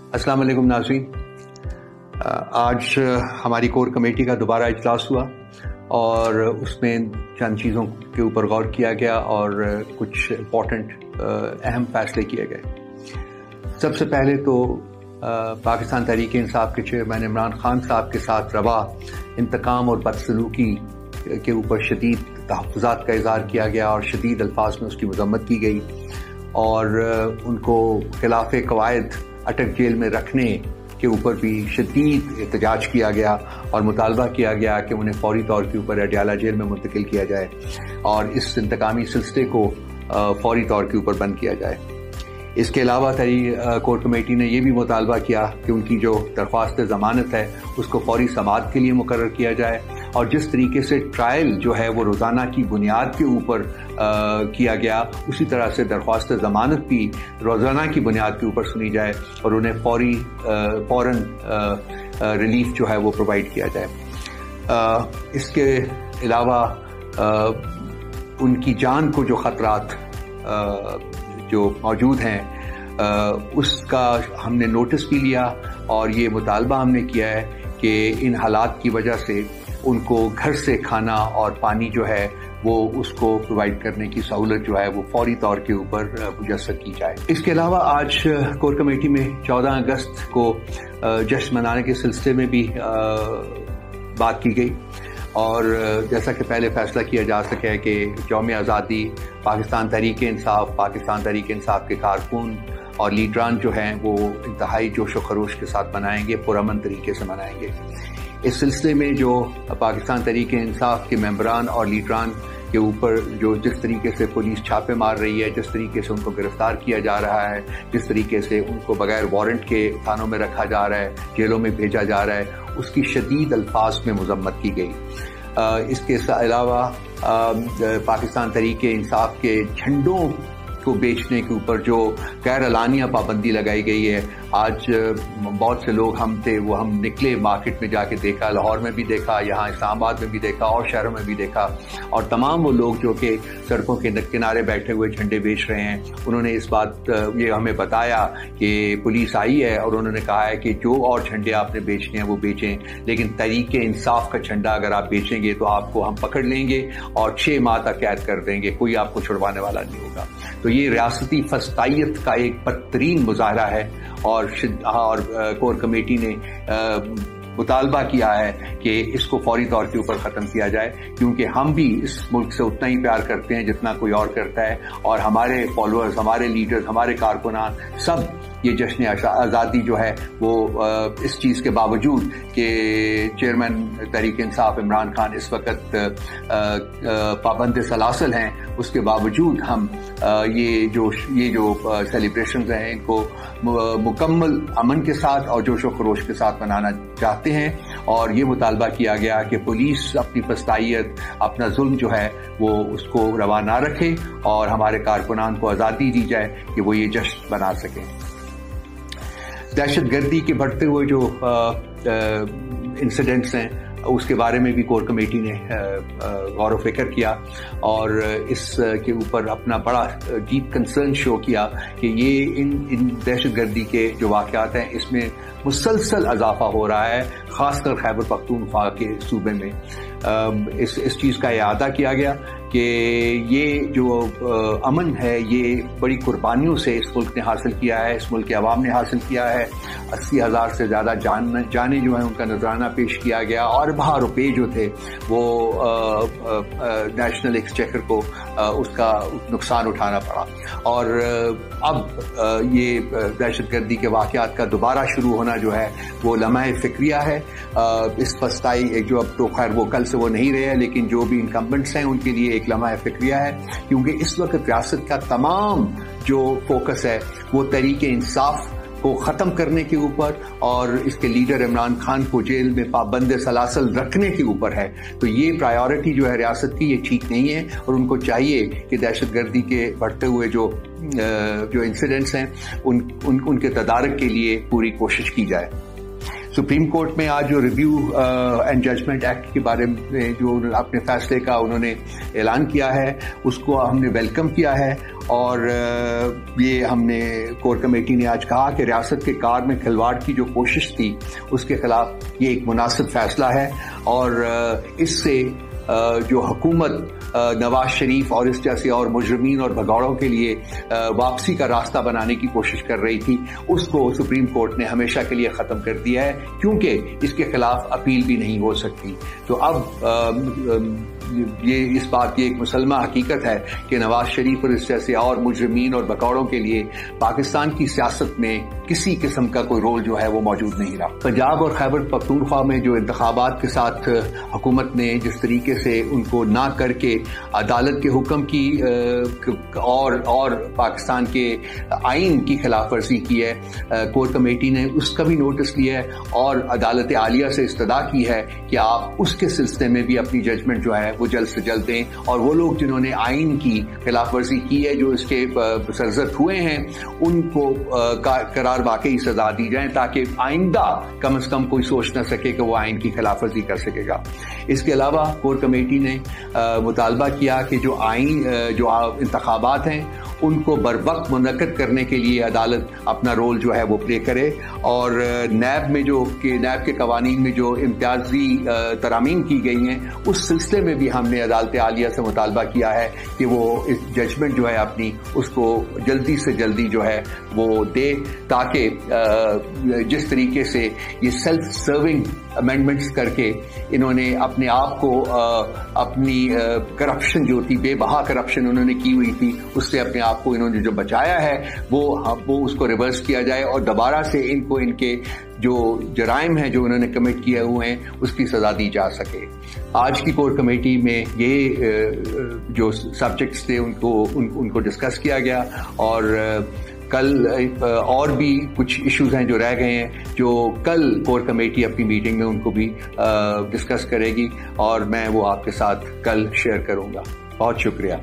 अस्सलाम वालेकुम नाज़रीन, आज हमारी कोर कमेटी का दोबारा इजलास हुआ और उसमें चंद चीज़ों के ऊपर गौर किया गया और कुछ इम्पोर्टेंट अहम फैसले किए गए। सबसे पहले तो पाकिस्तान तहरीक इंसाफ के चेयरमैन इमरान खान साहब के साथ रवा इंतकाम और बदसलूकी के ऊपर शदीद तहफ़्फ़ुज़ात का इज़हार किया गया और शदीद अल्फाज में उसकी मज़म्मत की गई और उनको खिलाफ़े कवायद अटक जेल में रखने के ऊपर भी शदीद एहतजाज किया गया और मुतालबा किया गया कि उन्हें फौरी तौर के ऊपर अडयाला जेल में मुंतकिल किया जाए और इस इंतकामी सिलसिले को फौरी तौर के ऊपर बंद किया जाए। इसके अलावा कोर कमेटी ने यह भी मुतालबा किया कि उनकी जो दरख्वास्त ज़मानत है उसको फौरी समाअत के लिए मुकर्रर किया जाए और जिस तरीके से ट्रायल जो है वो रोज़ाना की बुनियाद के ऊपर किया गया, उसी तरह से दरख्वास्त ज़मानत भी रोज़ाना की बुनियाद के ऊपर सुनी जाए और उन्हें फौरन रिलीफ जो है वो प्रोवाइड किया जाए। इसके अलावा उनकी जान को जो ख़तरात जो मौजूद हैं उसका हमने नोटिस भी लिया और ये मुतालबा हमने किया है कि इन हालात की वजह से उनको घर से खाना और पानी जो है वो उसको प्रोवाइड करने की सहूलत जो है वो फौरी तौर के ऊपर मुयस्सर की जाए। इसके अलावा आज कोर कमेटी में 14 अगस्त को जश्न मनाने के सिलसिले में भी बात की गई और जैसा कि पहले फैसला किया जा सके कि यौम आज़ादी पाकिस्तान तहरीक इंसाफ के कारकुन और लीडरान जो हैं वो इंतहाई जोश व खरोश के साथ मनाएंगे, पुरअमन तरीके से मनाएंगे। इस सिलसिले में जो पाकिस्तान तहरीक इंसाफ के मेंबरान और लीडरान के ऊपर जो जिस तरीके से पुलिस छापे मार रही है, जिस तरीके से उनको गिरफ्तार किया जा रहा है, जिस तरीके से उनको बगैर वारंट के थानों में रखा जा रहा है, जेलों में भेजा जा रहा है, उसकी शदीद अल्फाज में मज़म्मत की गई। इसके अलावा पाकिस्तान तहरीक इंसाफ के झंडों को बेचने के ऊपर जो गैर अलानिया पाबंदी लगाई गई है। आज बहुत से लोग हम निकले मार्केट में जाके देखा, लाहौर में भी देखा, यहाँ इस्लामाबाद में भी देखा और शहरों में भी देखा और तमाम वो लोग जो कि सड़कों के किनारे बैठे हुए झंडे बेच रहे हैं, उन्होंने इस बात ये हमें बताया कि पुलिस आई है और उन्होंने कहा है कि जो और झंडे आपने बेचने हैं वो बेचें, लेकिन तहरीक इंसाफ का झंडा अगर आप बेचेंगे तो आपको हम पकड़ लेंगे और 6 माह तक कैद कर देंगे, कोई आपको छुड़वाने वाला नहीं होगा। तो ये रियासती फस्तायत का एक बदतरीन मुजाहरा है और कोर कमेटी ने मुतालबा किया है कि इसको फौरी तौर के ऊपर ख़त्म किया जाए, क्योंकि हम भी इस मुल्क से उतना ही प्यार करते हैं जितना कोई और करता है और हमारे फॉलोअर्स, हमारे लीडर्स, हमारे कारकुनान सब ये जश्न आज़ादी जो है वो इस चीज़ के बावजूद कि चेयरमैन तहरीक इंसाफ इमरान खान इस वक्त पाबंद सलासल हैं, उसके बावजूद हम ये जो सेलिब्रेशन हैं इनको मुकम्मल अमन के साथ और जोश व खरोश के साथ मनाना चाहते हैं और ये मुतालबा किया गया कि पुलिस अपनी फस्तायत, अपना जुल्म जो है वो उसको रवा ना रखे और हमारे कारकुनान को आज़ादी दी जाए कि वो ये जश्न बना सकें। दहशत गर्दी के बढ़ते हुए जो इंसिडेंट्स हैं उसके बारे में भी कोर कमेटी ने गौर व फिक्र किया और इसके ऊपर अपना बड़ा डीप कंसर्न शो किया कि ये इन दहशत गर्दी के जो वाक़यात हैं इसमें मुसलसल इजाफा हो रहा है, ख़ासकर खैबर पख्तूनख्वा के सूबे में। इस चीज़ का इआदा किया गया कि ये जो अमन है ये बड़ी कुर्बानियों से इस मुल्क ने हासिल किया है, इस मुल्क के अवाम ने हासिल किया है। 80,000 से ज़्यादा जाने जो है उनका नजराना पेश किया गया और अरबा रुपए जो थे वो नेशनल एक्सचेकर को उसका नुकसान उठाना पड़ा और अब ये दहशत गर्दी के वाक़यात का दोबारा शुरू होना जो है वो लम्हा फिक्रिया है। इस फस्ताई जो अब तो खैर वो कल से वो नहीं रहे हैं, लेकिन जो भी इनकम्बेंट्स हैं उनके लिए एक लम्हा फिक्रिया है, क्योंकि इस वक्त रियासत का तमाम जो फोकस है वो तहरीक इंसाफ को ख़त्म करने के ऊपर और इसके लीडर इमरान खान को जेल में पाबंद सलासल रखने के ऊपर है। तो ये प्रायोरिटी जो है रियासत की, ये ठीक नहीं है और उनको चाहिए कि दहशत गर्दी के बढ़ते हुए जो इंसिडेंट्स हैं उनके तदारक के लिए पूरी कोशिश की जाए। سپریم کورٹ میں آج جو ریویو اینڈ ججمنٹ ایکٹ کے بارے میں جو اپنے فیصلے کا انہوں نے اعلان کیا ہے اس کو ہم نے ویلکم کیا ہے، اور یہ ہم نے کور کمیٹی نے آج کہا کہ ریاست کے کار میں کھلواڑ کی جو کوشش تھی اس کے خلاف یہ ایک مناسب فیصلہ ہے، اور اس سے جو حکومت نواز شریف اور اس جیسے اور مجرمین اور بھگوڑوں کے لیے واپسی کا راستہ بنانے کی کوشش کر رہی تھی اس کو سپریم کورٹ نے ہمیشہ کے لیے ختم کر دیا ہے، کیونکہ اس کے خلاف اپیل بھی نہیں ہو سکتی۔ تو اب یہ اس بات کی ایک مسلمہ حقیقت ہے کہ نواز شریف اور اس جیسے اور مجرمین اور بھگوڑوں کے لیے پاکستان کی سیاست میں کسی قسم کا کوئی رول جو ہے وہ موجود نہیں رہا۔ پنجاب اور خیبر پختونخوا میں جو انتخابات کے ساتھ حکومت نے جس طریقے سے ان کو نہ کر کے عدالت کے حکم کی اور پاکستان کے آئین کی خلاف ورزی کی ہے، کور کمیٹی نے اس کا بھی نوٹس لیا ہے اور عدالت عالیہ سے استدعا کی ہے کہ آپ اس کے سلسلے میں بھی اپنی ججمنٹ جو ہے وہ جلد سے جلد دیں، اور وہ لوگ جنہوں نے آئین کی خلاف ورزی کی ہے، جو اس کے سرزد ہوئے ہیں، ان کو قرار واقعی سزا دی جائیں تاکہ آئندہ کم از کم کوئی سوچ نہ سکے کہ وہ آئین کی خلاف ورزی کر سکے گا۔ اس کے علاوہ کور کمیٹی نے مطالبہ کیا کہ جو انتخابات ہیں ان کو بر وقت منعقد کرنے کے لیے عدالت اپنا رول جو ہے وہ پلے کرے، اور نیب کے قوانین میں جو امتیازی ترامیم کی گئی ہیں اس سلسلے میں بھی ہم نے عدالت عالیہ سے مطالبہ کیا ہے کہ وہ اس ججمنٹ جو ہے اپنی اس کو جلدی سے جلدی جو ہے وہ دے، تاکہ جس طریقے سے یہ سیلف سرونگ امینڈمنٹس کر کے انہوں نے اپنے آپ کو اپنی کرپشن جو تھی، بے بہا کرپشن انہوں نے کی ہوئی تھی، اس سے اپنے آپ کو انہوں نے جو بچایا ہے وہ اس کو ریورس کیا جائے اور دوبارہ سے ان کو ان کے جو جرائم ہیں جو انہوں نے کمٹ کیے ہوئے ہیں اس کی سزا دی جا سکے۔ آج کی کور کمیٹی میں یہ جو سبجیکٹس تھے ان کو ڈسکس کیا گیا، اور کل اور بھی کچھ ایشوز ہیں جو رہ گئے ہیں جو کل کور کمیٹی اپنی میٹنگ میں ان کو بھی ڈسکس کرے گی، اور میں وہ آپ کے ساتھ کل شیئر کروں گا۔ بہت شکریہ۔